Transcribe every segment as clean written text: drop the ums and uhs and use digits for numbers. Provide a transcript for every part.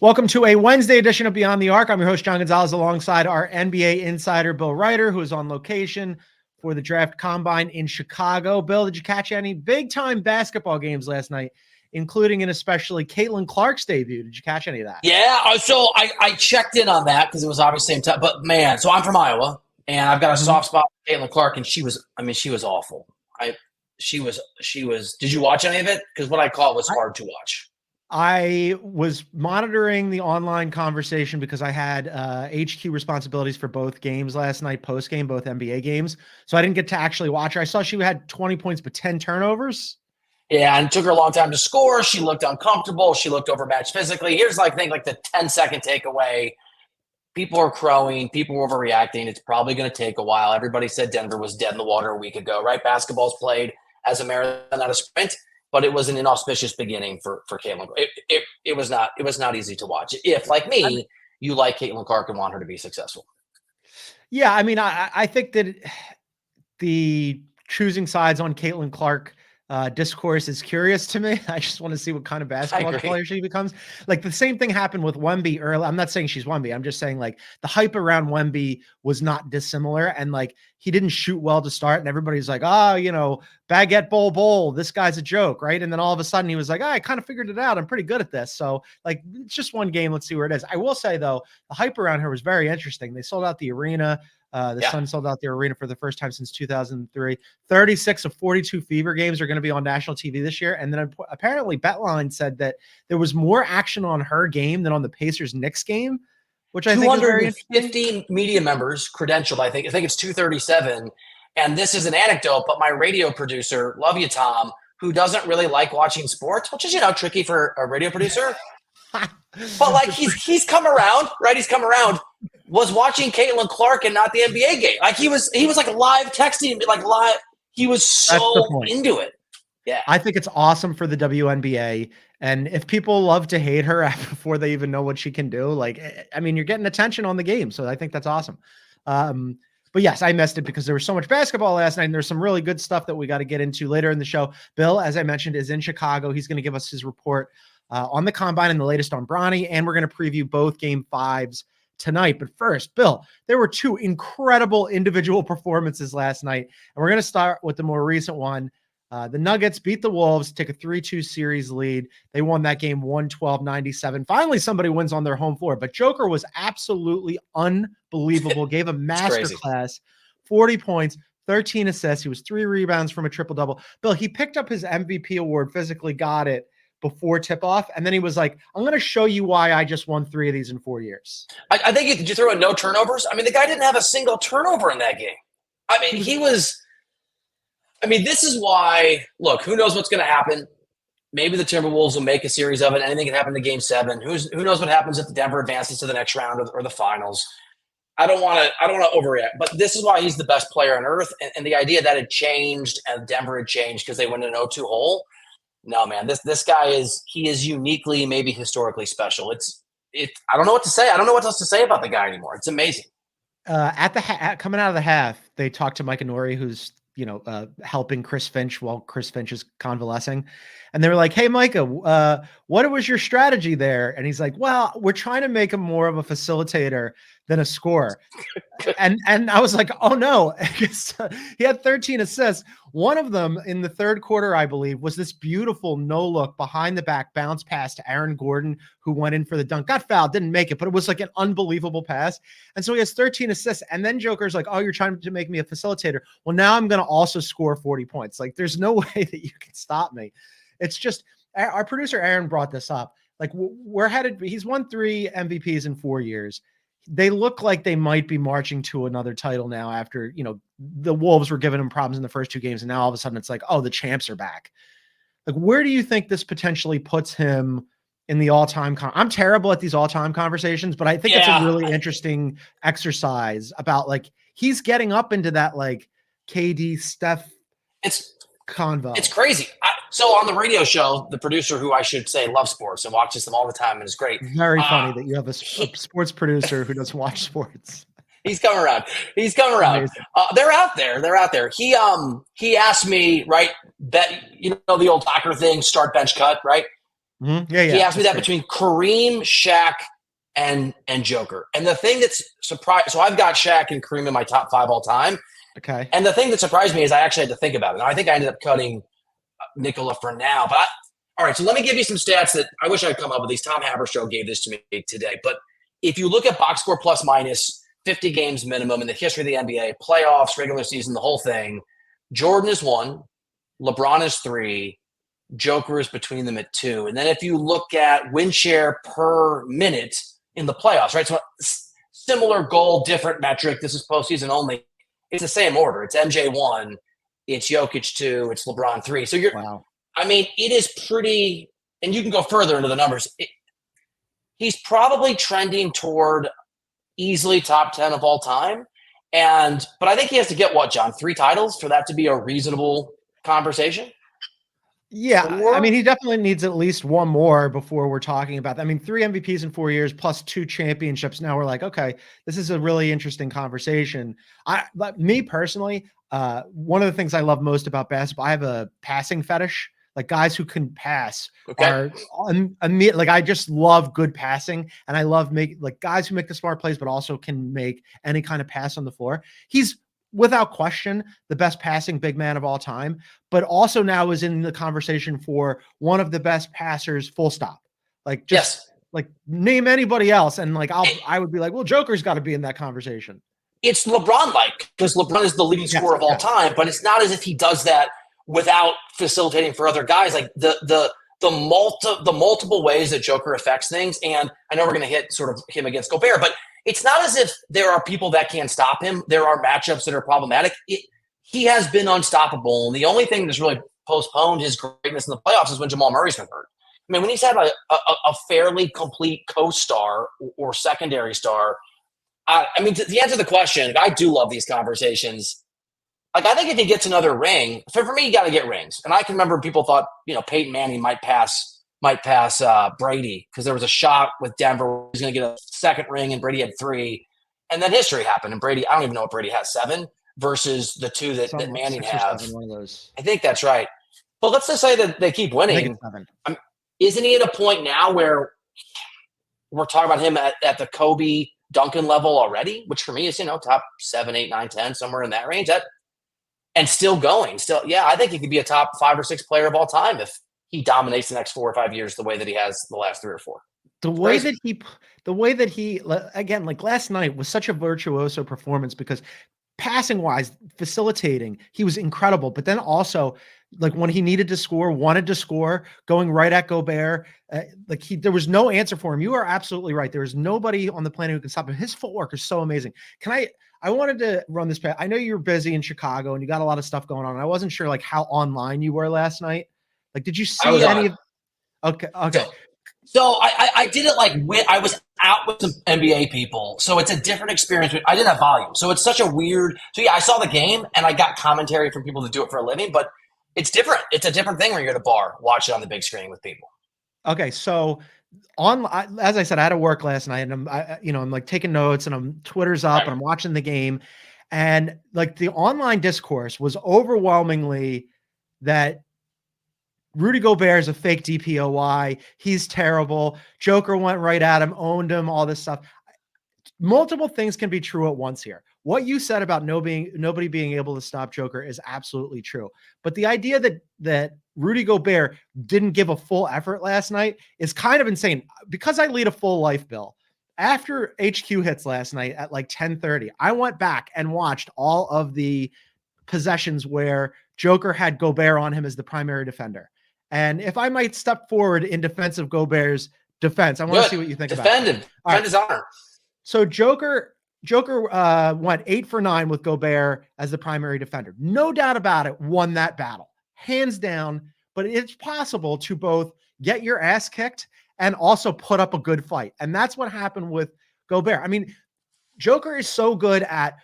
Welcome to a Wednesday edition of Beyond the Arc. I'm your host, John Gonzalez, alongside our NBA insider, Bill Ryder, who is on location for the draft combine in Chicago. Bill, did you catch any big-time basketball games last night, including and especially Caitlin Clark's debut? Did you catch any of that? Yeah, so I checked in on that because it was obviously same time. But, man, so I'm from Iowa, and I've got a soft spot for Caitlin Clark, and she was awful. She was. Did you watch any of it? Because what I call it was hard to watch. I was monitoring the online conversation because I had HQ responsibilities for both games last night, post-game, both NBA games. So I didn't get to actually watch her. I saw she had 20 points, but 10 turnovers. Yeah, and it took her a long time to score. She looked uncomfortable. She looked overmatched physically. Here's, the 10-second takeaway. People are crowing. People are overreacting. It's probably going to take a while. Everybody said Denver was dead in the water a week ago, right? Basketball's played as a marathon, not a sprint. But it was an inauspicious beginning for Caitlin. It was not easy to watch. If, like me, you like Caitlin Clark and want her to be successful. Yeah, I mean, I think that the choosing sides on Caitlin Clark discourse is curious to me. I just want to see what kind of basketball player she becomes. Like the same thing happened with Wemby early. I'm not saying she's Wemby. I'm just saying like the hype around Wemby was not dissimilar. And like he didn't shoot well to start. And everybody's like, baguette bowl. This guy's a joke, right? And then all of a sudden he was like, I kind of figured it out. I'm pretty good at this. So like it's just one game. Let's see where it is. I will say though, the hype around her was very interesting. They sold out the arena. The Sun sold out the arena for the first time since 2003. 36 of 42 Fever games are going to be on national TV this year. And then apparently Betline said that there was more action on her game than on the Pacers-Knicks game, which I think is very interesting. 250 media members credentialed, I think it's 237. And this is an anecdote, but my radio producer, love you, Tom, who doesn't really like watching sports, which is, tricky for a radio producer. But like he's come around, right? He's come around. Was watching Caitlin Clark and not the NBA game. Like he was like live texting me, like live. He was so into it. Yeah. I think it's awesome for the WNBA. And if people love to hate her before they even know what she can do, you're getting attention on the game. So I think that's awesome. But yes, I missed it because there was so much basketball last night and there's some really good stuff that we got to get into later in the show. Bill, as I mentioned, is in Chicago. He's going to give us his report on the combine and the latest on Bronny. And we're going to preview both game fives tonight. But first, Bill, there were two incredible individual performances last night. And we're going to start with the more recent one. The Nuggets beat the Wolves, take a 3-2 series lead. They won that game 112-97. Finally, somebody wins on their home floor. But Joker was absolutely unbelievable. Gave a masterclass, 40 points, 13 assists. He was 3 rebounds from a triple-double. Bill, he picked up his MVP award, physically got it before tip-off, and then he was like, I'm going to show you why I just won 3 of these in 4 years. I think did you throw in no turnovers? I mean, the guy didn't have a single turnover in that game. I mean, this is why, look, who knows what's going to happen? Maybe the Timberwolves will make a series of it. Anything can happen to Game 7. Who knows what happens if the Denver advances to the next round or the finals? I don't want to overreact, but this is why he's the best player on earth. And the idea that it changed and Denver had changed because they went an 0-2 hole. No, man, this guy is uniquely, maybe historically special. I don't know what to say. I don't know what else to say about the guy anymore. It's amazing. Coming out of the half, they talked to Mike Inori, who's helping Chris Finch while Chris Finch is convalescing. And they were like, hey, Micah, what was your strategy there? And he's like, well, we're trying to make him more of a facilitator than a scorer. and I was like, oh, no. He had 13 assists. One of them in the third quarter, I believe, was this beautiful no-look behind the back bounce pass to Aaron Gordon, who went in for the dunk. Got fouled, didn't make it, but it was like an unbelievable pass. And so he has 13 assists. And then Joker's like, oh, you're trying to make me a facilitator. Well, now I'm going to also score 40 points. Like, there's no way that you can stop me. It's just our producer, Aaron, brought this up. Like, we're headed, he's won 3 MVPs in 4 years. They look like they might be marching to another title now after, the Wolves were giving him problems in the first 2 games. And now all of a sudden it's like, oh, the champs are back. Like, where do you think this potentially puts him in the all-time? I'm terrible at these all-time conversations, but I think it's a really interesting exercise about like, he's getting up into that like KD Steph convo. It's crazy. So on the radio show, the producer, who I should say loves sports and watches them all the time and is great. Very funny that you have a sports producer who doesn't watch sports. He's come around. They're out there. He asked me, right, bet, the old Packer thing, start, bench, cut, right? Mm-hmm. Yeah, He asked me that great. between Kareem, Shaq, and Joker. And the thing that's surprised, so I've got Shaq and Kareem in my top 5 all time. Okay. And the thing that surprised me is I actually had to think about it. Now, I think I ended up cutting Nikola for now. But all right, so let me give you some stats that I wish I'd come up with these. Tom Haberstroh gave this to me today. But if you look at box score plus minus, 50 games minimum in the history of the NBA, playoffs, regular season, the whole thing, Jordan is 1, LeBron is 3, Joker is between them at 2. And then if you look at win share per minute in the playoffs, right? So similar goal, different metric. This is postseason only. It's the same order. It's MJ 1, it's Jokic 2, it's LeBron 3. So wow. I mean, it is pretty, and you can go further into the numbers. He's probably trending toward easily top 10 of all time. But I think he has to get what, John, 3 titles for that to be a reasonable conversation? Yeah, 4? I mean, he definitely needs at least one more before we're talking about that. I mean, 3 MVPs in 4 years plus 2 championships. Now we're like, okay, this is a really interesting conversation. Me personally, one of the things I love most about basketball, I have a passing fetish. Like guys who can pass are like, I just love good passing, and I love guys who make the smart plays, but also can make any kind of pass on the floor. He's without question the best passing big man of all time, but also now is in the conversation for one of the best passers, full stop. Like just like name anybody else. And like, I would be like, well, Joker's got to be in that conversation. It's LeBron-like, because LeBron is the leading scorer of all time, but it's not as if he does that without facilitating for other guys. Like the multiple ways that Joker affects things. And I know we're going to hit sort of him against Gobert, but it's not as if there are people that can't stop him. There are matchups that are problematic. He has been unstoppable. And the only thing that's really postponed his greatness in the playoffs is when Jamal Murray's been hurt. I mean, when he's had a fairly complete co-star or secondary star, I mean, to answer the question, I do love these conversations. Like, I think if he gets another ring, for me, you got to get rings. And I can remember people thought, Peyton Manning might pass Brady, because there was a shot with Denver where he's going to get a second ring and Brady had 3. And then history happened. And Brady, I don't even know if Brady has 7 versus the 2 that Manning has. I think that's right. But let's just say that they keep winning. Isn't he at a point now where we're talking about him at the Kobe Duncan level already, which for me is, top 7, 8, 9, 10, somewhere in that range. And still going. I think he could be a top 5 or 6 player of all time if he dominates the next 4 or 5 years the way that he has the last 3 or 4. The way that he again, like last night was such a virtuoso performance, because passing wise, facilitating, he was incredible. But then also, like when he needed to score, wanted to score, going right at Gobert, there was no answer for him. You are absolutely right. There is nobody on the planet who can stop him. His footwork is so amazing. I wanted to run this past. I know you're busy in Chicago and you got a lot of stuff going on. I wasn't sure like how online you were last night. Like, did you see any of? Okay. So I did it like I was out with some NBA people, so it's a different experience. I didn't have volume, so it's such a weird. So yeah, I saw the game and I got commentary from people that do it for a living, but it's different. It's a different thing when you're at a bar, watch it on the big screen with people. Okay, so as I said, I had to work last night, and I'm like taking notes, and I'm Twitter's up, and I'm watching the game, and like the online discourse was overwhelmingly that Rudy Gobert is a fake DPOY. He's terrible. Joker went right at him, owned him, all this stuff. Multiple things can be true at once here. What you said about nobody being able to stop Joker is absolutely true. But the idea that Rudy Gobert didn't give a full effort last night is kind of insane. Because I lead a full life, Bill, after HQ hits last night at like 10:30, I went back and watched all of the possessions where Joker had Gobert on him as the primary defender. And if I might step forward in defense of Gobert's defense, I want to see what you think about it. Defend his honor. So Joker went 8 for 9 with Gobert as the primary defender. No doubt about it, won that battle. Hands down, but it's possible to both get your ass kicked and also put up a good fight. And that's what happened with Gobert. I mean, Joker is so good at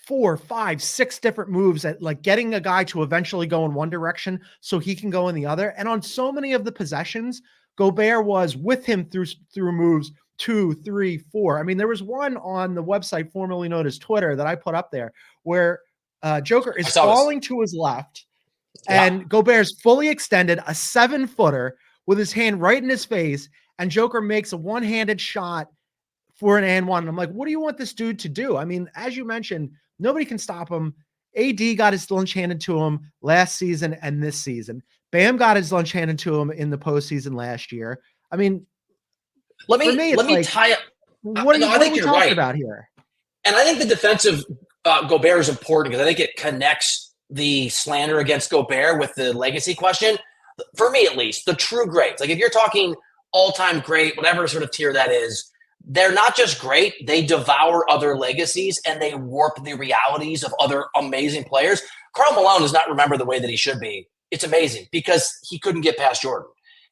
4, 5, 6 different moves at like getting a guy to eventually go in one direction so he can go in the other. And on so many of the possessions, Gobert was with him through moves 2, 3, 4. I mean, there was one on the website formerly known as Twitter that I put up there where Joker is falling to his left and Gobert's fully extended, a 7-footer with his hand right in his face, and Joker makes a one-handed shot for an and one. And I'm like, what do you want this dude to do? I mean, as you mentioned, nobody can stop him. AD got his lunch handed to him last season and this season. Bam got his lunch handed to him in the postseason last year. I mean, let me tie up. What are we talking about here? And I think the defensive Gobert is important because I think it connects the slander against Gobert with the legacy question. For me, at least, the true greats. Like if you're talking all-time great, whatever sort of tier that is, they're not just great. They devour other legacies and they warp the realities of other amazing players. Karl Malone does not remember the way that he should be. It's amazing because he couldn't get past Jordan.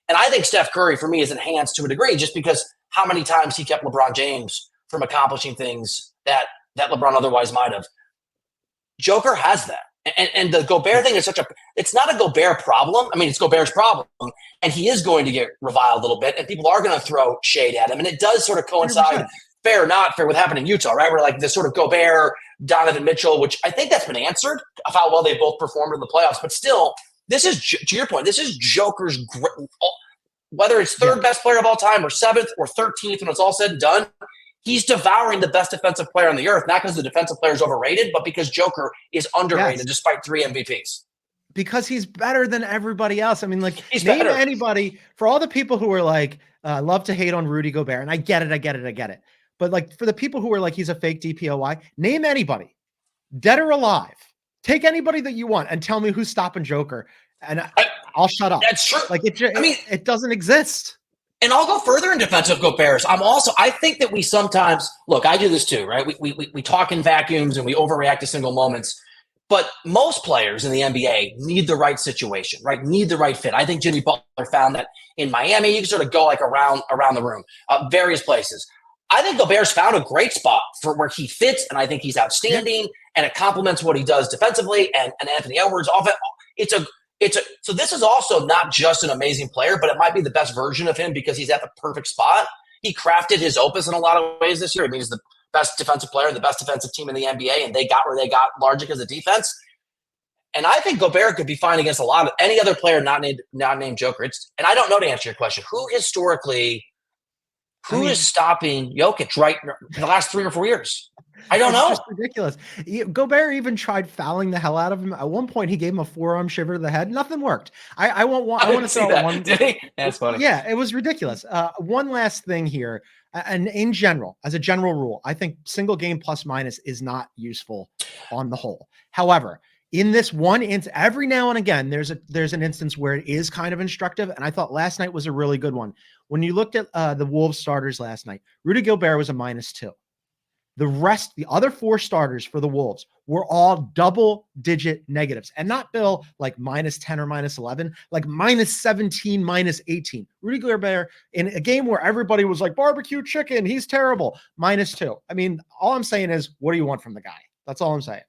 And I think Steph Curry, for me, is enhanced to a degree just because how many times he kept LeBron James from accomplishing things that LeBron otherwise might have. Joker has that. And the Gobert thing is it's not a Gobert problem. I mean, it's Gobert's problem. And he is going to get reviled a little bit. And people are going to throw shade at him. And it does sort of coincide, 100%. Fair or not fair, with happening in Utah, right? Where like this sort of Gobert, Donovan Mitchell, which I think that's been answered of how well they both performed in the playoffs. But still, this is, to your point, this is Joker's, whether it's third best player of all time or seventh or 13th when it's all said and done, he's devouring the best defensive player on the earth, not because the defensive player is overrated, but because Joker is underrated despite 3 MVPs. Because he's better than everybody else. I mean, like, name anybody, for all the people who are like, love to hate on Rudy Gobert, and I get it. But like, for the people who are like, he's a fake DPOY, name anybody, dead or alive. Take anybody that you want and tell me who's stopping Joker, and I'll shut up. That's true. Like, it doesn't exist. And I'll go further in defensive Gobert. I think that we sometimes, look, I do this too, right? We talk in vacuums and we overreact to single moments. But most players in the NBA need the right situation, right? Need the right fit. I think Jimmy Butler found that in Miami. You can sort of go like around the room, various places. I think Gobert's found a great spot for where he fits, and I think he's outstanding, and it complements what he does defensively. And Anthony Edwards, so this is also not just an amazing player, but it might be the best version of him because he's at the perfect spot. He crafted his opus in a lot of ways this year. I mean, he's the best defensive player, the best defensive team in the NBA, and they got where they got largely because of defense. And I think Gobert could be fine against a lot of any other player not named Joker. And I don't know to answer your question. Who is stopping Jokic right in the last 3 or 4 years? I don't know. It's just ridiculous. Gobert even tried fouling the hell out of him. At one point, he gave him a forearm shiver to the head. Nothing worked. I want to throw that. one. Did he? That's funny. Yeah, it was ridiculous. One last thing here, and in general, as a general rule, I think single game plus minus is not useful on the whole. However, in this one instance, every now and again, there's an instance where it is kind of instructive, and I thought last night was a really good one. When you looked at the Wolves starters last night, Rudy Gobert was a -2. The other 4 starters for the Wolves were all double-digit negatives, and not Bill like -10 or -11, like -17, -18. Rudy Gobert in a game where everybody was like barbecue chicken, he's terrible, -2. I mean, all I'm saying is, what do you want from the guy? That's all I'm saying.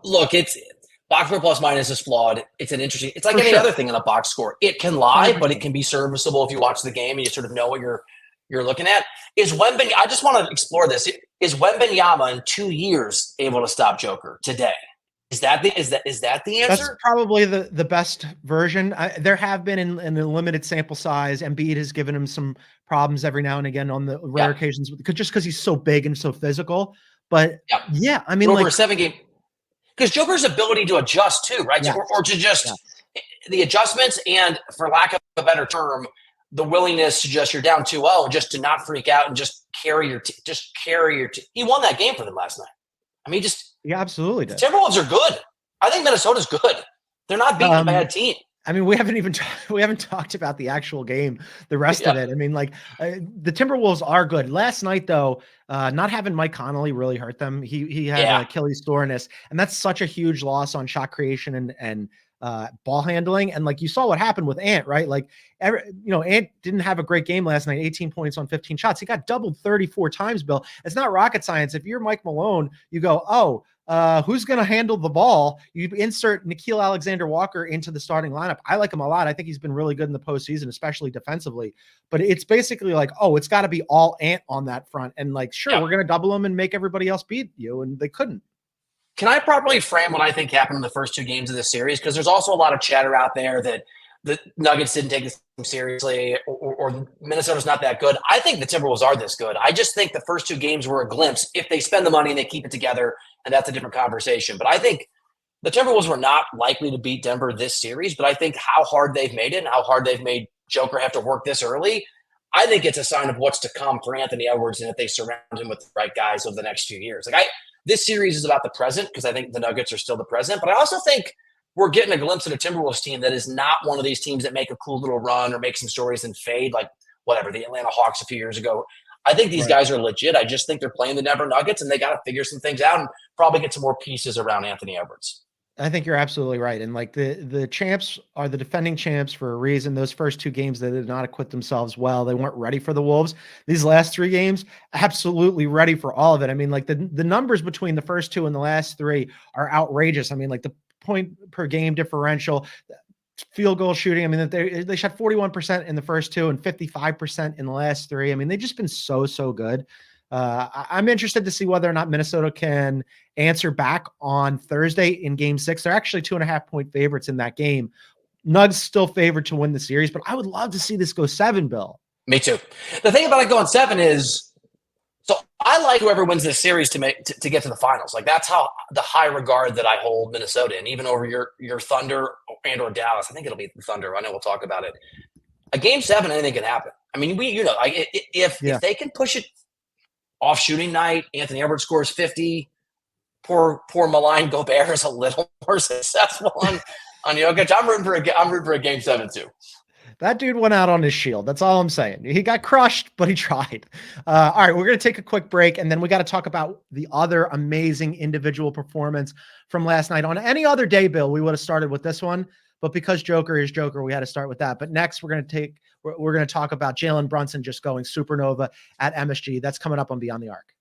Look, it's box score plus minus is flawed. It's like any other thing in a box score. It can lie, 100%. But it can be serviceable if you watch the game and you sort of know what you're looking at. I just want to explore this. Is Wembanyama in 2 years able to stop Joker today? Is that the answer? That's probably the best version. There have been in a limited sample size. Embiid has given him some problems every now and again on the rare occasions because he's so big and so physical. But I mean, over a 7 game. Because Joker's ability to adjust too, right? Yes. Or to just the adjustments and, for lack of a better term, the willingness to just, you're down 2-0, just to not freak out and just carry your team. He won that game for them last night. I mean, absolutely did. The Timberwolves are good. I think Minnesota's good. They're not beating a bad team. I mean, we haven't talked about the actual game, the rest of it. I mean, like the Timberwolves are good. Last night, though, not having Mike Conley really hurt them. He had an Achilles soreness, and that's such a huge loss on shot creation and ball handling. And like you saw what happened with Ant, right? Like Ant didn't have a great game last night. 18 points on 15 shots. He got doubled 34 times. Bill, it's not rocket science. If you're Mike Malone, you go, who's going to handle the ball? You insert Nickeil Alexander-Walker into the starting lineup. I like him a lot. I think he's been really good in the postseason, especially defensively. But it's basically like, it's got to be all Ant on that front. And like, sure, we're going to double him and make everybody else beat you. And they couldn't. Can I properly frame what I think happened in the first 2 games of this series? Because there's also a lot of chatter out there that the Nuggets didn't take this seriously, or Minnesota's not that good. I think the Timberwolves are this good. I just think the first 2 games were a glimpse. If they spend the money and they keep it together, and that's a different conversation. But I think the Timberwolves were not likely to beat Denver this series, but I think how hard they've made it and how hard they've made Joker have to work this early, I think it's a sign of what's to come for Anthony Edwards, and if they surround him with the right guys over the next few years. This series is about the present because I think the Nuggets are still the present, but I also think we're getting a glimpse of a Timberwolves team that is not one of these teams that make a cool little run or make some stories and fade like whatever, the Atlanta Hawks a few years ago. I think these guys are legit. I just think they're playing the Denver Nuggets, and they got to figure some things out and probably get some more pieces around Anthony Edwards. I think you're absolutely right. And like the champs are the defending champs for a reason. Those first 2 games, they did not acquit themselves well. They weren't ready for the Wolves. These last 3 games, absolutely ready for all of it. I mean, like the numbers between the first 2 and the last 3 are outrageous. I mean, like the point per game differential, field goal shooting. I mean, they shot 41% in the first 2 and 55% in the last 3. I mean, they've just been so good. I'm interested to see whether or not Minnesota can answer back on Thursday in game 6. They're actually 2.5 point favorites in that game. Nugs still favored to win the series, but I would love to see this go 7, Bill. Me too. The thing about it going 7 is, so I like whoever wins this series to get to the finals. Like that's how the high regard that I hold Minnesota in, even over your Thunder or Dallas. I think it'll be the Thunder. I know we'll talk about it. A game 7, anything can happen. I mean, if they can push it off shooting night, Anthony Edwards scores 50. Poor maligned Gobert is a little more successful on Jokic. I'm rooting for a game 7 too. That dude went out on his shield. That's all I'm saying. He got crushed, but he tried. All right, we're going to take a quick break, and then we got to talk about the other amazing individual performance from last night. On any other day, Bill, we would have started with this one, but because Joker is Joker, we had to start with that. But next, we're going to talk about Jalen Brunson just going supernova at MSG. That's coming up on Beyond the Arc.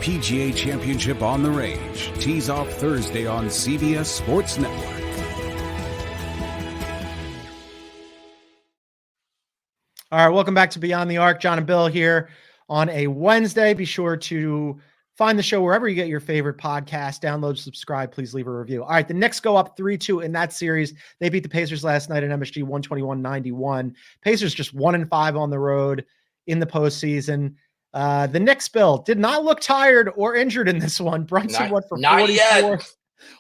PGA Championship on the Range tees off Thursday on CBS Sports Network. All right, welcome back to Beyond the Arc. John and Bill here on a Wednesday. Be sure to find the show wherever you get your favorite podcast. Download, subscribe, please leave a review. All right, the Knicks go up 3-2 in that series. They beat the Pacers last night at MSG 121-91. Pacers just 1-5 on the road in the postseason. The Knicks, Bill, did not look tired or injured in this one. Brunson went for 44. Yet.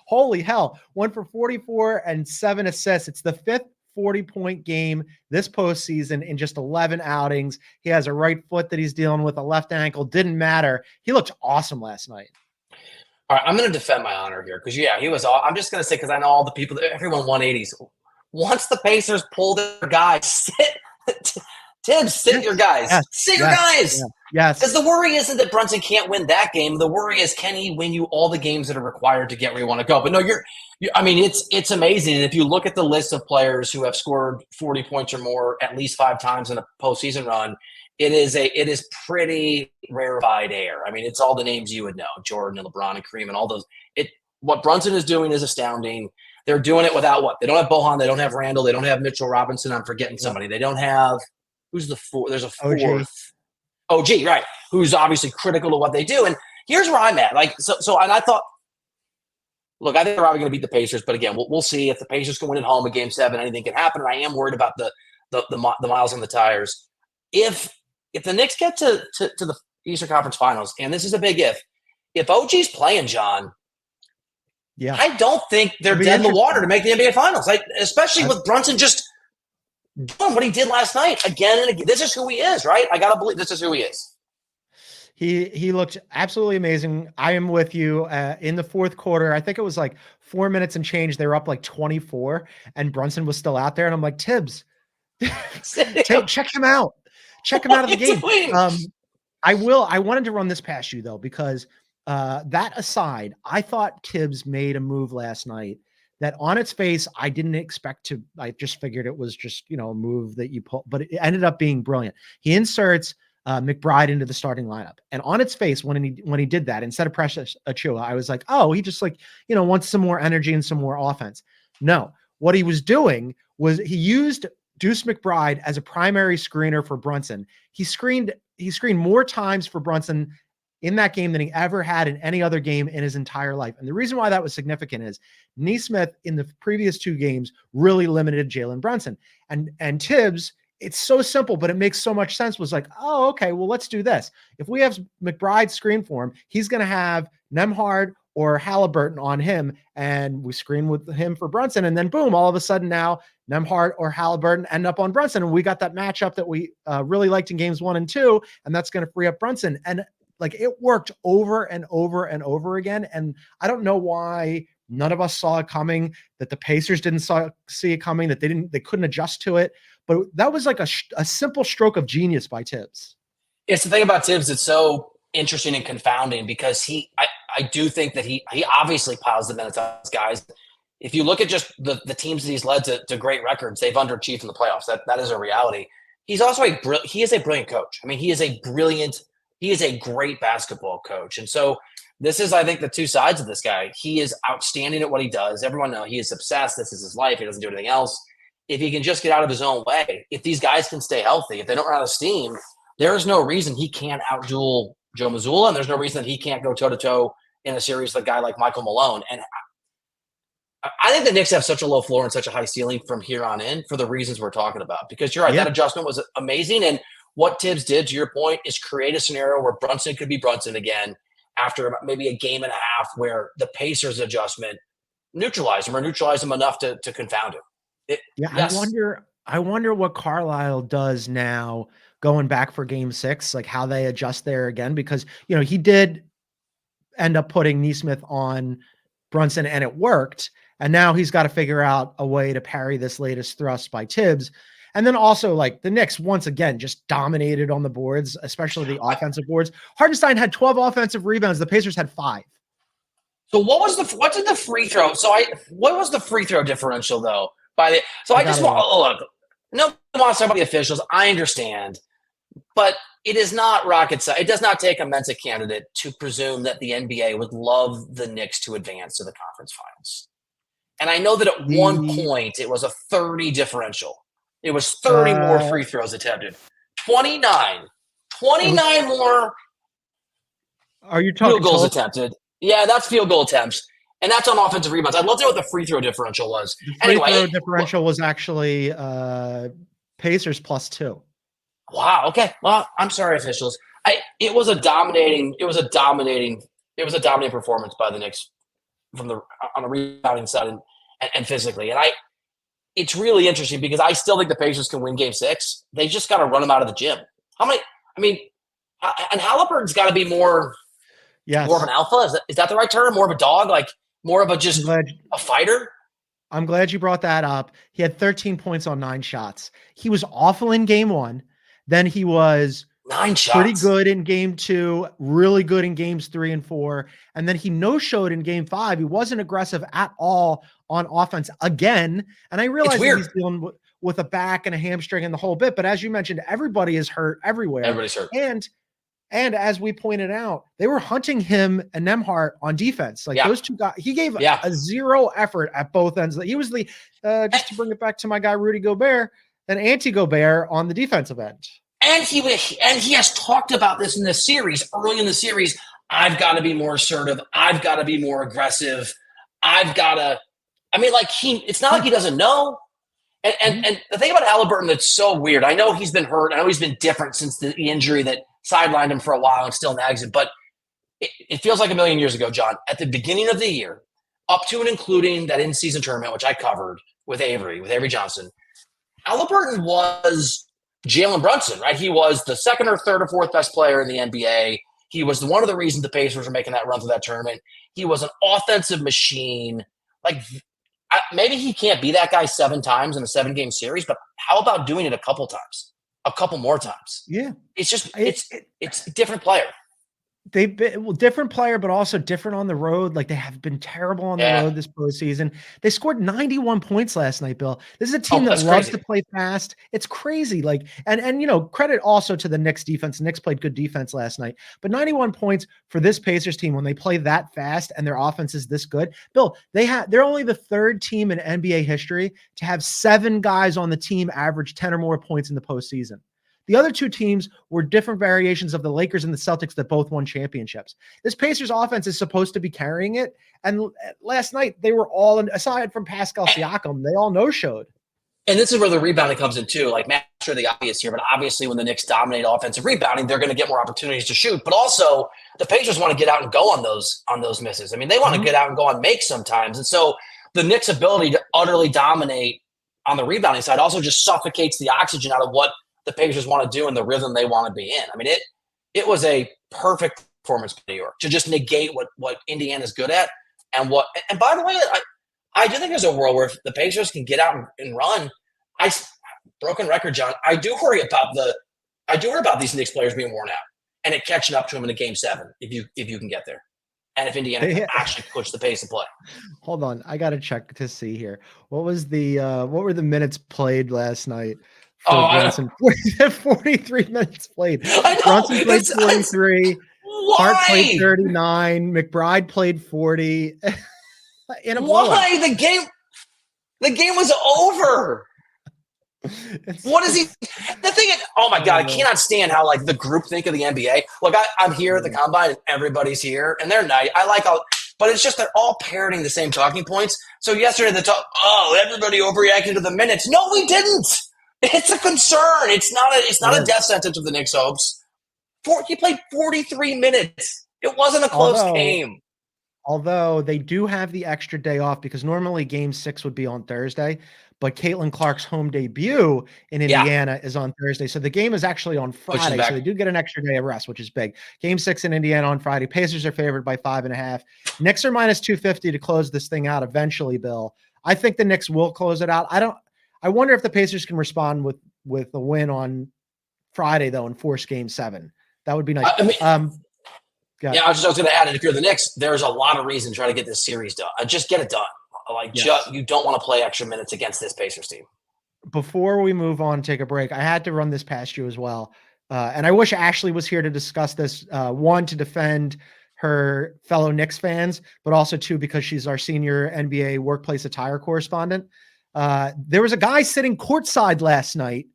Holy hell. Went for 44 and 7 assists. It's the 5th 40-point game this postseason in just 11 outings. He has a right foot that he's dealing with, a left ankle. Didn't matter. He looked awesome last night. All right, I'm going to defend my honor here because, he was – I'm just going to say because I know all the people – everyone 180s. Once the Pacers pull their guys, Thibs, sit your guys. Yes. Sit your guys. Yeah. Yes. Because the worry isn't that Brunson can't win that game. The worry is, can he win you all the games that are required to get where you want to go? But no, it's amazing. And if you look at the list of players who have scored 40 points or more at least 5 times in a postseason run, it is pretty rarefied air. I mean, it's all the names you would know, Jordan and LeBron and Kareem and all those. What Brunson is doing is astounding. They're doing it without what? They don't have Bohan. They don't have Randall. They don't have Mitchell Robinson. I'm forgetting somebody. They don't have – who's the fourth? There's a fourth. OG, right, who's obviously critical to what they do. And here's where I'm at. And I thought, look, I think they're probably going to beat the Pacers. But again, we'll see. If the Pacers can win at home in game 7, anything can happen. And I am worried about the miles on the tires. If the Knicks get to the Eastern Conference Finals, and this is a big if OG's playing, John, I don't think they're dead in the water to make the NBA Finals. Especially with Brunson just doing what he did last night again and again. This is who he is, right? I got to believe this is who he is. He looked absolutely amazing. I am with you. In the fourth quarter, I think it was like 4 minutes and change. They were up like 24, and Brunson was still out there. And I'm like, Thibs, check him out. Check him out of the game. I wanted to run this past you, though, because that aside, I thought Thibs made a move last night that on its face, I didn't expect to. I just figured it was just, a move that you pull, but it ended up being brilliant. He inserts McBride into the starting lineup. And on its face, when he did that, instead of Precious Achiuwa, I was like, oh, he just wants some more energy and some more offense. No, what he was doing was he used Deuce McBride as a primary screener for Brunson. He screened more times for Brunson in that game than he ever had in any other game in his entire life. And the reason why that was significant is Nesmith in the previous 2 games really limited Jalen Brunson. And Thibs, it's so simple, but it makes so much sense, was like, oh, okay, well, let's do this. If we have McBride screen for him, he's going to have Nembhard or Haliburton on him, and we screen with him for Brunson, and then boom, all of a sudden now Nembhard or Haliburton end up on Brunson, and we got that matchup that we really liked in games 1 and 2, and that's going to free up Brunson. And like, it worked over and over and over again, and I don't know why none of us saw it coming, that the Pacers didn't see it coming, that they couldn't adjust to it, but that was like a simple stroke of genius by Thibs. It's the thing about Thibs that's so interesting and confounding, because I do think that he obviously piles the minutes on his guys. If you look at just the teams that he's led to great records, they've underachieved in the playoffs. That is a reality. He's also he is a brilliant coach. I mean, he is a great basketball coach. And so this is, I think, the two sides of this guy. He is outstanding at what he does. Everyone knows he is obsessed. This is his life. He doesn't do anything else. If he can just get out of his own way, if these guys can stay healthy, if they don't run out of steam, there is no reason he can't outduel Joe Mazzulla, and there's no reason that he can't go toe-to-toe in a series with a guy like Michael Malone. And I think the Knicks have such a low floor and such a high ceiling from here on in for the reasons we're talking about. Because you're right, that adjustment was amazing. And what Thibs did, to your point, is create a scenario where Brunson could be Brunson again after maybe a game and a half, where the Pacers adjustment neutralized him enough to confound him. Yes. I wonder what Carlisle does now going back for game 6, like how they adjust there again, because, you know, he did end up putting Nesmith on Brunson and it worked. And now he's got to figure out a way to parry this latest thrust by Thibs. And then also, like, the Knicks once again just dominated on the boards, especially the offensive boards. Hartenstein had 12 offensive rebounds. The Pacers had 5. So what did the free throw? What was the free throw differential though? Look, no one wants to talk about the officials. I understand, but it is not rocket science. It does not take a Mensa candidate to presume that the NBA would love the Knicks to advance to the conference finals. And I know that at one point it was a 30 differential. It was 30 more free throws attempted. 29 more. Are you talking field goals attempted? Yeah, that's field goal attempts. And that's on offensive rebounds. I'd love to know what the free throw differential was. The free throw differential was actually Pacers +2. Wow. Okay. Well, I'm sorry, officials. It was a dominating performance by the Knicks on the rebounding side and physically. And it's really interesting because I still think the Pacers can win game 6. They just got to run them out of the gym. And Haliburton's got to be more of an alpha. Is that the right term? More of a dog? Like more of a fighter? I'm glad you brought that up. He had 13 points on 9 shots. He was awful in game 1. Then he was 9 shots. Pretty good in game 2, really good in games 3 and 4. And then he no-showed in game 5. He wasn't aggressive at all on offense again. And I realize that he's dealing with a back and a hamstring and the whole bit. But as you mentioned, everybody is hurt everywhere. Everybody's hurt. And as we pointed out, they were hunting him and Nembhard on defense. Those two guys, he gave a 0 effort at both ends. He was the, just to bring it back to my guy, Rudy Gobert, an anti-Gobert on the defensive end. And he has talked about this in the series, early in the series. I've got to be more assertive. I've got to be more aggressive. It's not like he doesn't know. And the thing about Haliburton that's so weird, I know he's been hurt. I know he's been different since the injury that sidelined him for a while and still nags him. But it feels like a million years ago, John. At the beginning of the year, up to and including that in-season tournament, which I covered with Avery Johnson, Haliburton was Jalen Brunson, right? He was the second or third or fourth best player in the NBA. He was one of the reasons the Pacers were making that run through that tournament. He was an offensive machine. Maybe he can't be that guy 7 times in a 7-game series, but how about doing it a couple more times? Yeah. It's just, it's a different player. They've been different player, but also different on the road. Like, they have been terrible on the road this postseason. They scored 91 points last night, Bill. This is a team that loves to play fast. It's crazy. Like, and credit also to the Knicks defense. The Knicks played good defense last night, but 91 points for this Pacers team when they play that fast and their offense is this good. Bill, they're only the 3rd team in NBA history to have 7 guys on the team average 10 or more points in the postseason. The other two teams were different variations of the Lakers and the Celtics that both won championships. This Pacers offense is supposed to be carrying it. And last night, they were all, aside from Pascal Siakam, they all no-showed. And this is where the rebounding comes in too. Like, master the obvious here, but obviously when the Knicks dominate offensive rebounding, they're going to get more opportunities to shoot. But also, the Pacers want to get out and go on those misses. I mean, they want to get out and go on makes sometimes. And so the Knicks' ability to utterly dominate on the rebounding side also just suffocates the oxygen out of what the Pacers want to do and the rhythm they want to be in. I mean, it was a perfect performance by New York to just negate what Indiana's good at. And by the way, I do think there's a world where if the Pacers can get out and run. Broken record, John. I do worry about these Knicks players being worn out and it catching up to them in a game 7 if you can get there, and if Indiana can actually push the pace of play. Hold on, I got to check to see here. What were the minutes played last night? Brunson, 43 minutes played. Brunson played 43. Hart played 39. McBride played 40. Why? The game was over. What is he? The thing is, oh my God, I cannot stand how like the group think of the NBA. Look, I'm here at the combine and everybody's here and they're nice. I like all, but it's just they're all parroting the same talking points. So yesterday everybody overreacted to the minutes. No, we didn't. It's a concern. It's not a death sentence of the Knicks' hopes. He played 43 minutes. It wasn't a close game. Although they do have the extra day off because normally game 6 would be on Thursday, but Caitlin Clark's home debut in Indiana is on Thursday. So the game is actually on Friday. So they do get an extra day of rest, which is big. Game 6 in Indiana on Friday. Pacers are favored by 5.5. Knicks are minus 250 to close this thing out eventually, Bill. I think the Knicks will close it out. I wonder if the Pacers can respond with a win on Friday, though, and force game 7. That would be nice. I was going to add it. If you're the Knicks, there's a lot of reason to try to get this series done. Just get it done. You don't want to play extra minutes against this Pacers team. Before we move on, take a break, I had to run this past you as well. And I wish Ashley was here to discuss this. One, to defend her fellow Knicks fans, but also two, because she's our senior NBA workplace attire correspondent. There was a guy sitting courtside last night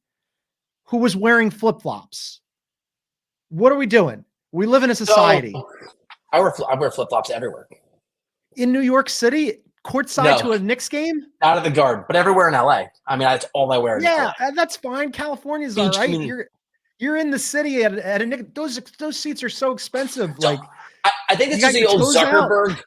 who was wearing flip-flops. What are we doing? We live in a society. I wear flip-flops everywhere. In New York City, courtside to a Knicks game? Out of the Garden, but everywhere in LA. I mean, that's all I wear. Yeah, that's fine. California's all right. You're in the city at a Knicks. Those seats are so expensive. So, I think this is the old Zuckerberg. Out.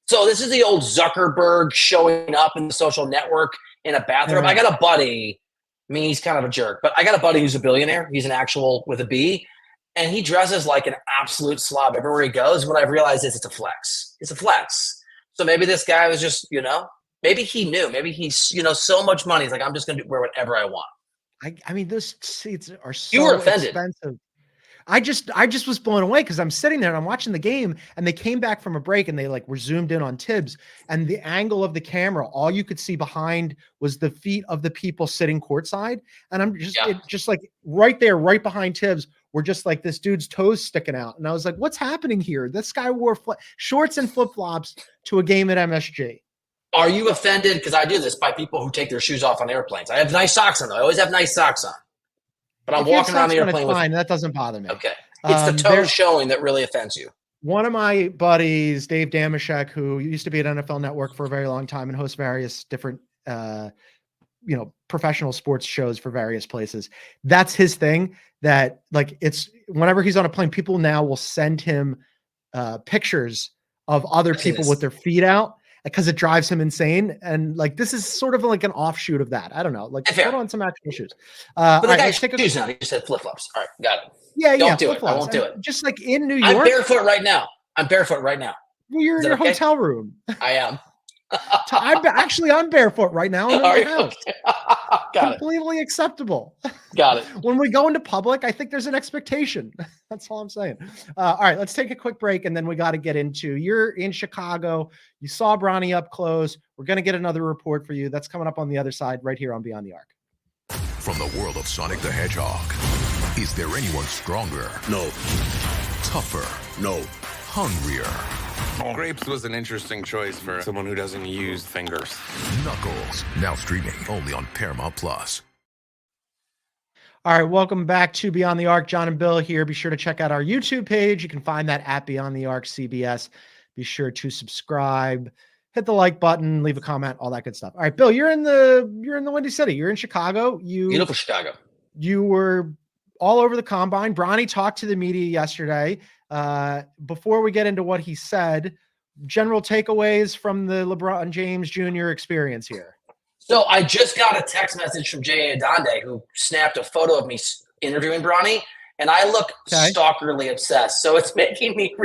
So this is the old Zuckerberg showing up in the social network in a bathroom. Yeah. I got a buddy. I mean, he's kind of a jerk, but I got a buddy who's a billionaire. He's an actual with a B. And he dresses like an absolute slob everywhere he goes. What I've realized is it's a flex. It's a flex. So maybe this guy was just, maybe he knew. Maybe he's, so much money. He's like, I'm just going to wear whatever I want. I mean, those seats are so you were offended. Expensive. I just was blown away because I'm sitting there and I'm watching the game and they came back from a break and they were zoomed in on Thibs, and the angle of the camera, all you could see behind was the feet of the people sitting courtside. And I'm just like right there, right behind Thibs, were just like this dude's toes sticking out. And I was like, what's happening here? This guy wore shorts and flip-flops to a game at MSG. Are you offended? Because I do this by people who take their shoes off on airplanes. I have nice socks on, though. I always have nice socks on. But I'm walking around the airplane with... That doesn't bother me. Okay. It's the toes showing that really offends you. One of my buddies, Dave Damashek, who used to be at NFL Network for a very long time and hosts various different professional sports shows for various places. That's his thing, that it's whenever he's on a plane, people now will send him pictures of other people with their feet out because it drives him insane. And this is sort of like an offshoot of that. I don't know. Put on some actual shoes. But the guy's shoes now. He just said flip-flops. All right, got it. Yeah, Don't do it. I won't do it. Just like in New York. I'm barefoot right now. Well, you're in your hotel room. I am. I'm barefoot right now in my house. Got Completely acceptable. Got it. When we go into public, I think there's an expectation. That's all I'm saying. All right, let's take a quick break, and then we got to get into, you're in Chicago. You saw Bronny up close. We're going to get another report for you. That's coming up on the other side right here on Beyond the Arc. From the world of Sonic the Hedgehog, is there anyone stronger? No. Tougher? No. Hungrier? Grapes was an interesting choice for someone who doesn't use fingers. Knuckles, now streaming only on Paramount+. All right, welcome back to Beyond the Arc. John and Bill here. Be sure to check out our YouTube page. You can find that at Beyond the Arc CBS. Be sure to subscribe, hit the like button, leave a comment, all that good stuff. All right, Bill, you're in the Windy City. You're in Chicago. Beautiful Chicago. You were all over the combine. Bronny talked to the media yesterday. Before we get into what he said, general takeaways from the LeBron James Jr. experience here. So I just got a text message from Jay Adonde, who snapped a photo of me interviewing Bronny, and I look stalkerly obsessed. So it's making me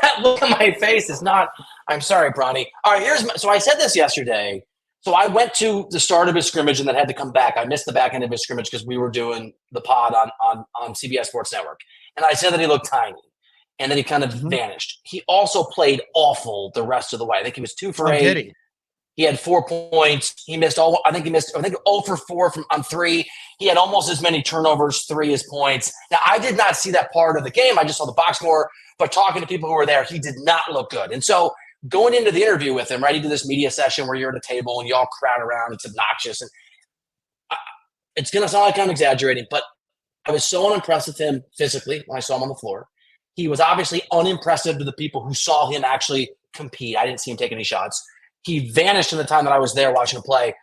that look on my face is not. I'm sorry, Bronny. All right, so I said this yesterday. So I went to the start of his scrimmage and then had to come back. I missed the back end of his scrimmage because we were doing the pod on CBS Sports Network, and I said that he looked tiny, and then he kind of vanished. He also played awful the rest of the way. I think he was 2 for 8. He had 4 points. He missed I think 0 for 4 on 3. He had almost as many turnovers, 3 as points. Now, I did not see that part of the game. I just saw the box score. But talking to people who were there, he did not look good. And so going into the interview with him, right, he did this media session where you're at a table and you all crowd around. It's obnoxious. And it's going to sound like I'm exaggerating, but I was so unimpressed with him physically when I saw him on the floor. He was obviously unimpressive to the people who saw him actually compete. I didn't see him take any shots. He vanished in the time that I was there watching him play.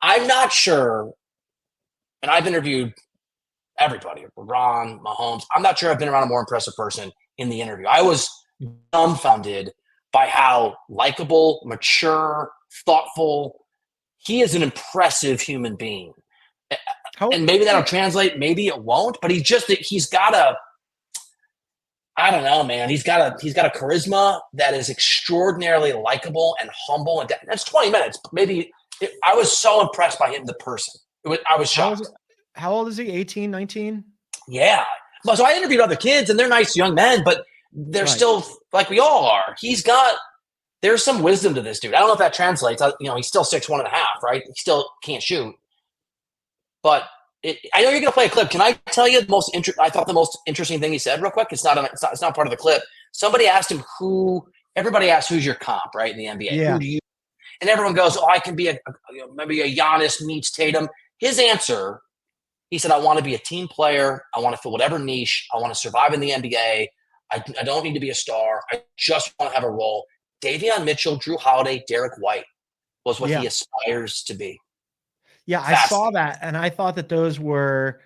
I'm not sure, and I've interviewed everybody, LeBron, Mahomes. I'm not sure I've been around a more impressive person in the interview. I was dumbfounded by how likable, mature, thoughtful. He is an impressive human being. And maybe that'll translate, maybe it won't, but he's got a I don't know, man. He's got a charisma that is extraordinarily likable and humble, and that's 20 minutes. I was so impressed by him, the person. I was shocked. How old is he? 18, 19? Yeah. So I interviewed other kids, and they're nice young men, but they're still like we all are. There's some wisdom to this dude. I don't know if that translates. He's still 6'1.5", right? He still can't shoot, but. I know you're going to play a clip. Can I tell you I thought the most interesting thing he said real quick? It's not part of the clip. Somebody asked him everybody asks who's your comp, right, in the NBA. Yeah. Who do you? And everyone goes, I can be maybe a Giannis meets Tatum. His answer, he said, I want to be a team player. I want to fill whatever niche. I want to survive in the NBA. I don't need to be a star. I just want to have a role. Davion Mitchell, Drew Holiday, Derek White was what he aspires to be. Yeah, I saw that, and I thought that those were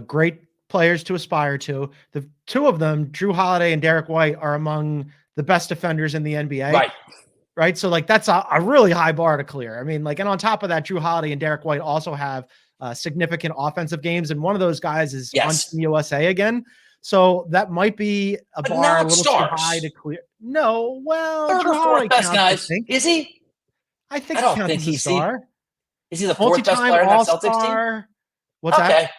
great players to aspire to. The two of them, Drew Holiday and Derek White, are among the best defenders in the NBA. Right. So, that's a really high bar to clear. I mean, and on top of that, Drew Holiday and Derek White also have significant offensive games, and one of those guys is on Team USA again. So that might be a bar a little too high to clear. No, well, third or fourth best guys. Is he? I don't think he's a star. Is he the fourth best player in that Celtics team? What's that?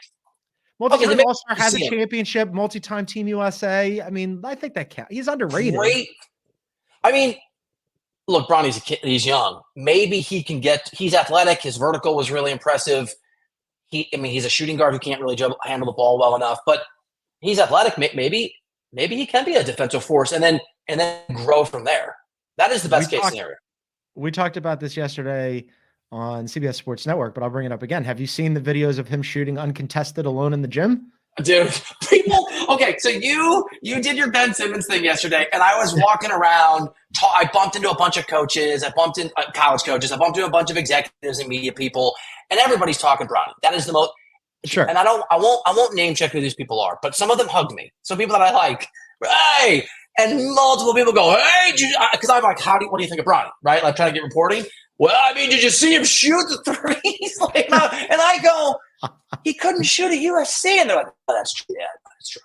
Multi-time All-Star, has a championship, multi-time Team USA. I mean, I think that counts. He's underrated. Great. I mean, look, Bronny's a kid. He's young. Maybe he can he's athletic. His vertical was really impressive. He's a shooting guard who can't really handle the ball well enough, but he's athletic. Maybe he can be a defensive force and then grow from there. That is the best case scenario. We talked about this yesterday on CBS Sports Network, but I'll bring it up again. Have you seen the videos of him shooting uncontested alone in the gym? Dude, okay, so you did your Ben Simmons thing yesterday, and I was walking around. I bumped into a bunch of coaches. I bumped into college coaches. I bumped into a bunch of executives and media people, and everybody's talking Bronny. That is the most sure. And I won't name check who these people are, but some of them hugged me. Some people that I like, hey, and multiple people go, hey, because I'm like, what do you think of Bronny? Right, like trying to get reporting. Well, I mean, did you see him shoot the threes? And I go, he couldn't shoot at USC. And they're like, oh, that's true. Yeah, that's true.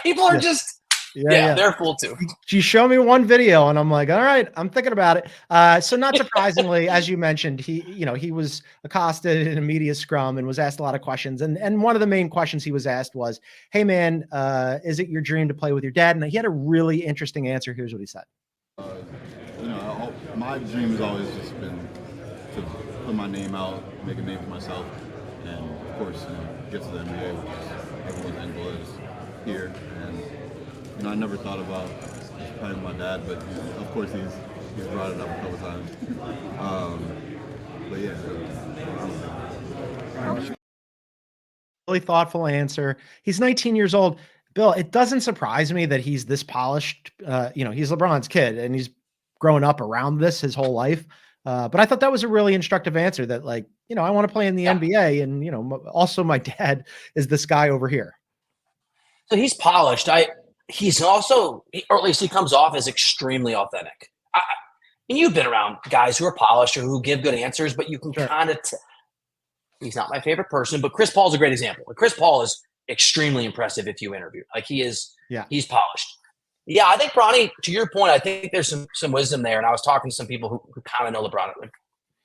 People are just, they're full too. You show me one video and I'm like, all right, I'm thinking about it. So not surprisingly, as you mentioned, he was accosted in a media scrum and was asked a lot of questions. And one of the main questions he was asked was, hey man, is it your dream to play with your dad? And he had a really interesting answer. Here's what he said. My dream has always just been to put my name out, make a name for myself, and of course, get to the NBA, which is everyone's end goal is here. And I never thought about playing with my dad, but of course he's brought it up a couple times. But yeah. really thoughtful answer. He's 19 years old. Bill, it doesn't surprise me that he's this polished. He's LeBron's kid and he's grown up around this his whole life. But I thought that was a really instructive answer that I want to play in the NBA. And, also my dad is this guy over here. So he's polished. He's also, or at least he comes off as extremely authentic. And you've been around guys who are polished or who give good answers, but you can kind of he's not my favorite person, but Chris Paul's a great example. Chris Paul is extremely impressive if you interview. He's polished. Yeah, I think Bronny, to your point, I think there's some wisdom there. And I was talking to some people who kind of know LeBron, like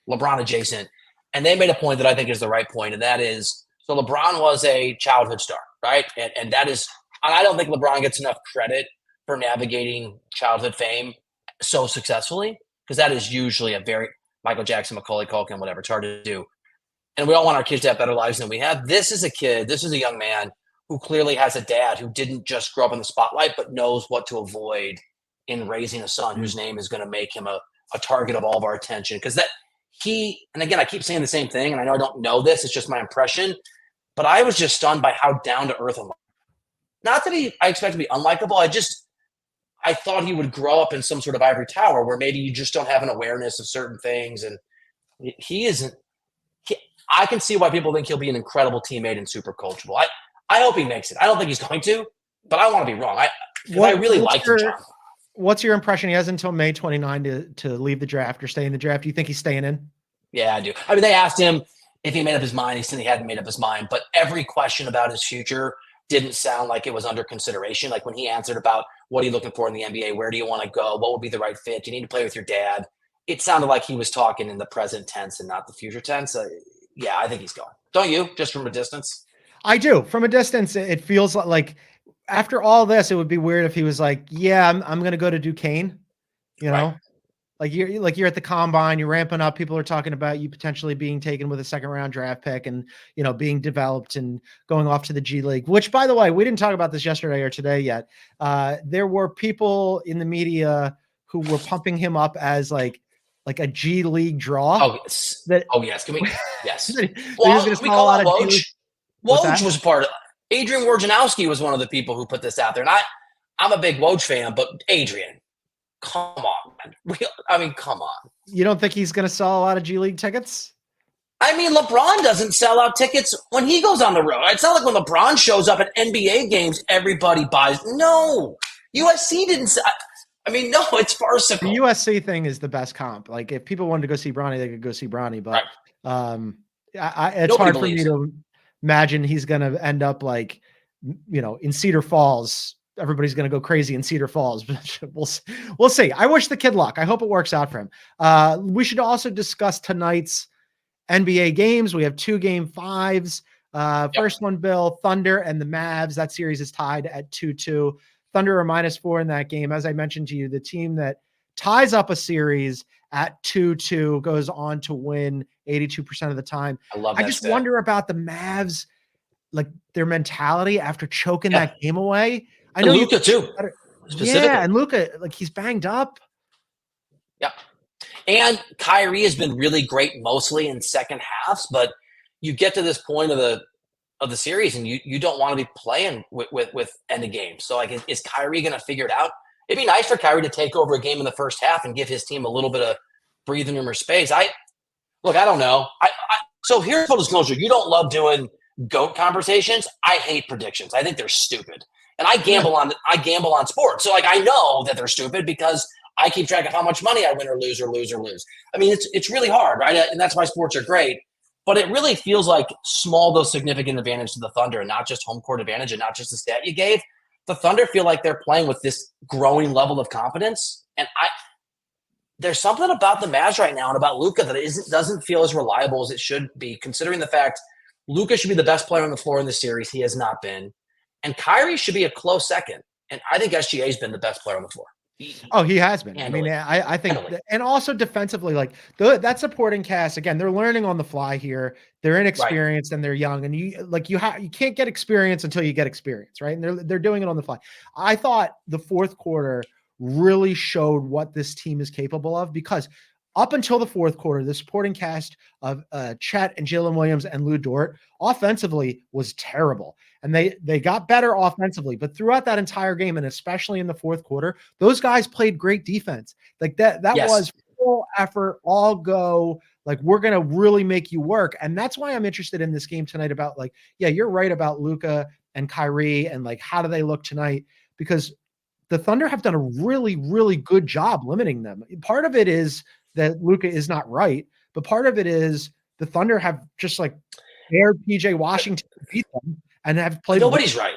LeBron adjacent, and they made a point that I think is the right point, and that is, so LeBron was a childhood star, right? And that is, and I don't think LeBron gets enough credit for navigating childhood fame so successfully, because that is usually a very Michael Jackson, Macaulay Culkin, whatever. It's hard to do. And we all want our kids to have better lives than we have. This is a young man who clearly has a dad who didn't just grow up in the spotlight, but knows what to avoid in raising a son whose name is going to make him a target of all of our attention. Because and again, I keep saying the same thing, and I know I don't know this, it's just my impression, but I was just stunned by how down to earth and not that I expect to be unlikable. I thought he would grow up in some sort of ivory tower where maybe you just don't have an awareness of certain things. And he isn't. I can see why people think he'll be an incredible teammate and super coachable. I hope he makes it. I don't think he's going to, but I want to be wrong. I really like him. What's your impression? He has until May 29 to leave the draft or stay in the draft. Do you think he's staying in? Yeah, I do. I mean, they asked him if he made up his mind. He said he hadn't made up his mind, but every question about his future didn't sound like it was under consideration. Like when he answered about what are you looking for in the NBA, where do you want to go, what would be the right fit, do you need to play with your dad, it sounded like he was talking in the present tense and not the future tense. Yeah, I think he's going. Don't you? Just from a distance? I do. From a distance, it feels like after all this, it would be weird if he was like, yeah, I'm going to go to Duquesne, know? Like you're at the combine, you're ramping up. People are talking about you potentially being taken with a second round draft pick and, being developed and going off to the G League, which, by the way, we didn't talk about this yesterday or today yet. There were people in the media who were pumping him up as like a G League draw. Oh, yes. Can we? Yes. Well, we call out Woj. Woj was part of it. Adrian Wojnarowski was one of the people who put this out there. And I'm a big Woj fan, but Adrian, come on, man. Come on. You don't think he's going to sell a lot of G League tickets? LeBron doesn't sell out tickets when he goes on the road. It's not like when LeBron shows up at NBA games, everybody buys. No. USC didn't sell. No, it's farcical. The USC thing is the best comp. Like, if people wanted to go see Bronny, they could go see Bronny. But it's hard for me to imagine he's going to end up in Cedar Falls. Everybody's going to go crazy in Cedar Falls. We'll see. I wish the kid luck. I hope it works out for him. We should also discuss tonight's NBA games. We have 2 Game 5s. First one, Bill, Thunder and the Mavs. That series is tied at 2-2. Thunder are -4 in that game. As I mentioned to you, the team that ties up a series at 2-2 goes on to win 82% of the time. I just wonder about the Mavs, like their mentality after choking that game away. I know Luka too. Yeah, and Luka, he's banged up. Yep. And Kyrie has been really great mostly in second halves, but you get to this point of the series and you don't want to be playing with end of game. So is Kyrie going to figure it out? It'd be nice for Kyrie to take over a game in the first half and give his team a little bit of breathing room or space. I don't know. So here's full disclosure. You don't love doing GOAT conversations. I hate predictions. I think they're stupid. And I gamble on sports. So I know that they're stupid because I keep track of how much money I win or lose. It's really hard, right? And that's why sports are great. But it really feels like small though significant advantage to the Thunder, and not just home court advantage and not just the stat you gave. The Thunder feel like they're playing with this growing level of confidence. And there's something about the Mavs right now and about Luka that doesn't feel as reliable as it should be, considering the fact Luka should be the best player on the floor in this series. He has not been. And Kyrie should be a close second. And I think SGA has been the best player on the floor. He has been. I think, and also defensively, that supporting cast, again, they're learning on the fly here. They're inexperienced and they're young, and you can't get experience until you get experience, right? And they're doing it on the fly. I thought the fourth quarter really showed what this team is capable of, because up until the fourth quarter, the supporting cast of Chet and Jalen Williams and Lou Dort offensively was terrible. And they got better offensively, but throughout that entire game, and especially in the fourth quarter, those guys played great defense. Like that Yes. was full effort, all go. Like, we're going to really make you work. And that's why I'm interested in this game tonight about, like, yeah, you're right about Luka and Kyrie and, like, how do they look tonight? Because the Thunder have done a really, really good job limiting them. Part of it is that Luka is not right, but part of it is the Thunder have just, like, dared PJ Washington to beat them and have played. Nobody's right.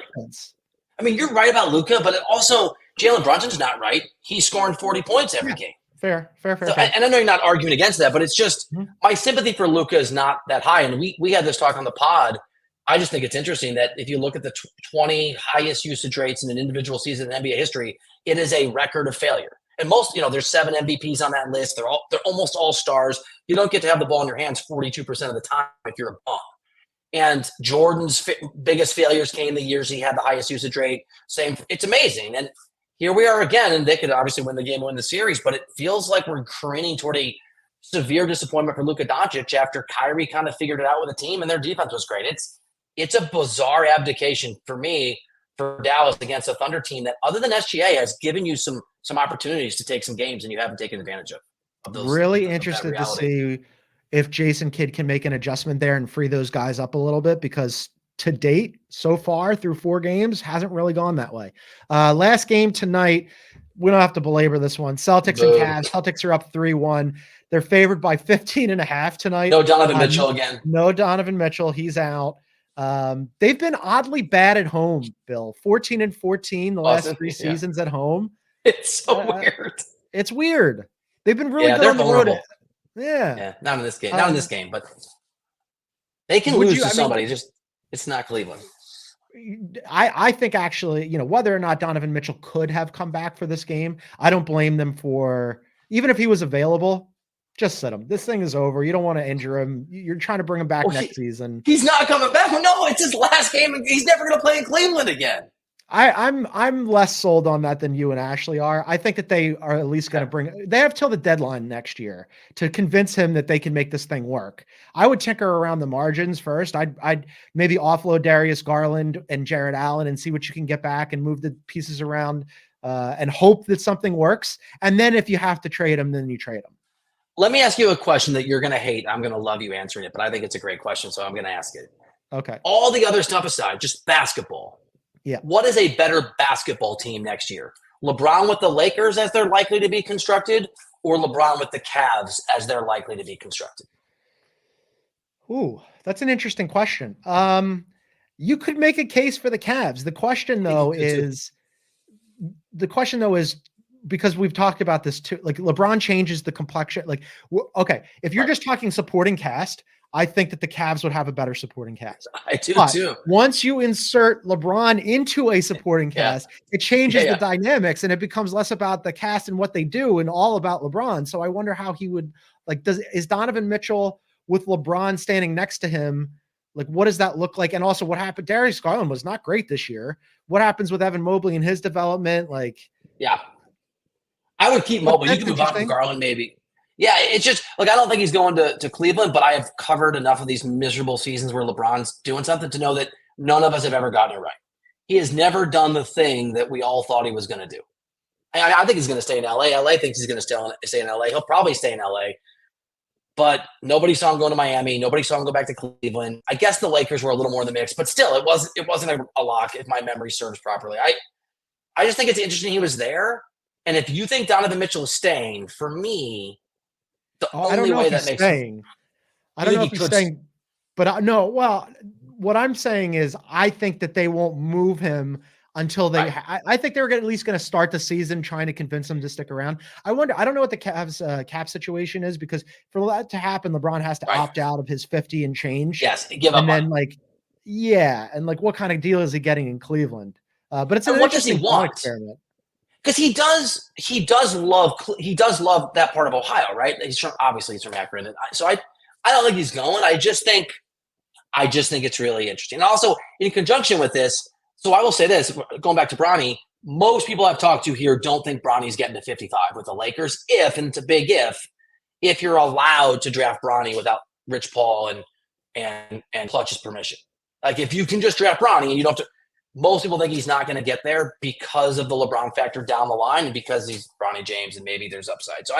I mean, you're right about Luka, but also Jalen Brunson's not right. He's scoring 40 points every game. Fair. So, and I know you're not arguing against that, but it's just my sympathy for Luka is not that high. And we had this talk on the pod. I just think it's interesting that if you look at the 20 highest usage rates in an individual season in NBA history, it is a record of failure. And most, there's 7 MVPs on that list. They're almost all stars. You don't get to have the ball in your hands 42% of the time if you're a bum. And Jordan's biggest failures came the years he had the highest usage rate. Same, it's amazing. And here we are again, and they could obviously win the game, win the series, but it feels like we're careening toward a severe disappointment for Luka Doncic after Kyrie kind of figured it out with the team and their defense was great. It's a bizarre abdication for me for Dallas against a Thunder team that, other than SGA, has given you some opportunities to take some games and you haven't taken advantage of those. Really interested to see if Jason Kidd can make an adjustment there and free those guys up a little bit, because to date, so far through 4 games, hasn't really gone that way. Last game tonight, we don't have to belabor this one. Celtics and Cavs. Celtics are up 3-1. They're favored by 15.5 tonight. No Donovan Mitchell again. No Donovan Mitchell. He's out. They've been oddly bad at home, Bill. 14-14 the last 3 seasons at home. It's so weird. It's weird. They've been really good on the road. Yeah. Not in this game. Not in this game, but they can lose to somebody. It's not Cleveland. I think actually, whether or not Donovan Mitchell could have come back for this game, I don't blame them for, even if he was available, just sit him. This thing is over. You don't want to injure him. You're trying to bring him back next season. He's not coming back. No, it's his last game. He's never going to play in Cleveland again. I'm less sold on that than you and Ashley are. I think that they are at least going to they have till the deadline next year to convince him that they can make this thing work. I would tinker around the margins first. I'd maybe offload Darius Garland and Jared Allen and see what you can get back and move the pieces around and hope that something works. And then if you have to trade him, then you trade him. Let me ask you a question that you're going to hate. I'm going to love you answering it, but I think it's a great question, so I'm going to ask it. Okay. All the other stuff aside, just basketball. Yeah. What is a better basketball team next year? LeBron with the Lakers as they're likely to be constructed, or LeBron with the Cavs as they're likely to be constructed? Ooh, that's an interesting question. You could make a case for the Cavs. The question though is because we've talked about this too, like LeBron changes the complexion. Like, okay, if you're just talking supporting cast, I think that the Cavs would have a better supporting cast. I do too. Once you insert LeBron into a supporting cast, it changes the dynamics and it becomes less about the cast and what they do and all about LeBron. So I wonder how he would is Donovan Mitchell with LeBron standing next to him? Like, what does that look like? And also what happened? Darius Garland was not great this year. What happens with Evan Mobley and his development? I would keep Mobley. You can move on from Garland maybe. Yeah, it's just I don't think he's going to Cleveland, but I have covered enough of these miserable seasons where LeBron's doing something to know that none of us have ever gotten it right. He has never done the thing that we all thought he was going to do. I think he's going to stay in LA. LA thinks he's going to stay in LA. He'll probably stay in LA, but nobody saw him go to Miami. Nobody saw him go back to Cleveland. I guess the Lakers were a little more in the mix, but still, it wasn't a lock if my memory serves properly. I just think it's interesting he was there. And if you think Donovan Mitchell is staying, for me, the only way that makes sense. I don't know if he's staying, but no. Well, what I'm saying is, I think that they won't move him until they. Right. I think they're at least going to start the season trying to convince him to stick around. I wonder. I don't know what the Cavs cap situation is, because for that to happen, LeBron has to opt out of his 50 and change. Yes, give up. And then and what kind of deal is he getting in Cleveland? But it's an what does he want? Experiment. Because he does love that part of Ohio, right? He's from Akron, so I don't think he's going. I just think it's really interesting. And also in conjunction with this, so I will say this: going back to Bronny, most people I've talked to here don't think Bronny's getting to 55 with the Lakers. And it's a big if if you're allowed to draft Bronny without Rich Paul and Clutch's permission. Like if you can just draft Bronny and you don't have to, most people think he's not going to get there because of the LeBron factor down the line and because he's Bronny James and maybe there's upside. So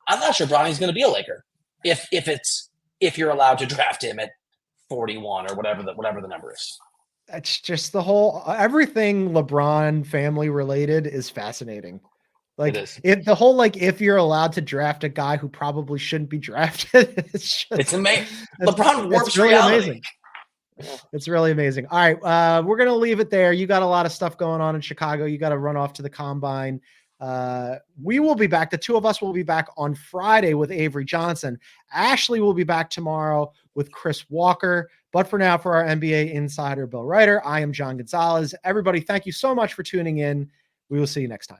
I'm not sure Bronny's going to be a Laker if you're allowed to draft him at 41 or whatever the number is. It's just everything LeBron family related is fascinating. Like if you're allowed to draft a guy who probably shouldn't be drafted, it's amazing. LeBron warps really reality. Amazing. It's really amazing. All right. We're going to leave it there. You got a lot of stuff going on in Chicago. You got to run off to the combine. We will be back. The two of us will be back on Friday with Avery Johnson. Ashley will be back tomorrow with Chris Walker. But for now, for our NBA insider, Bill Ryder, I am John Gonzalez. Everybody, thank you so much for tuning in. We will see you next time.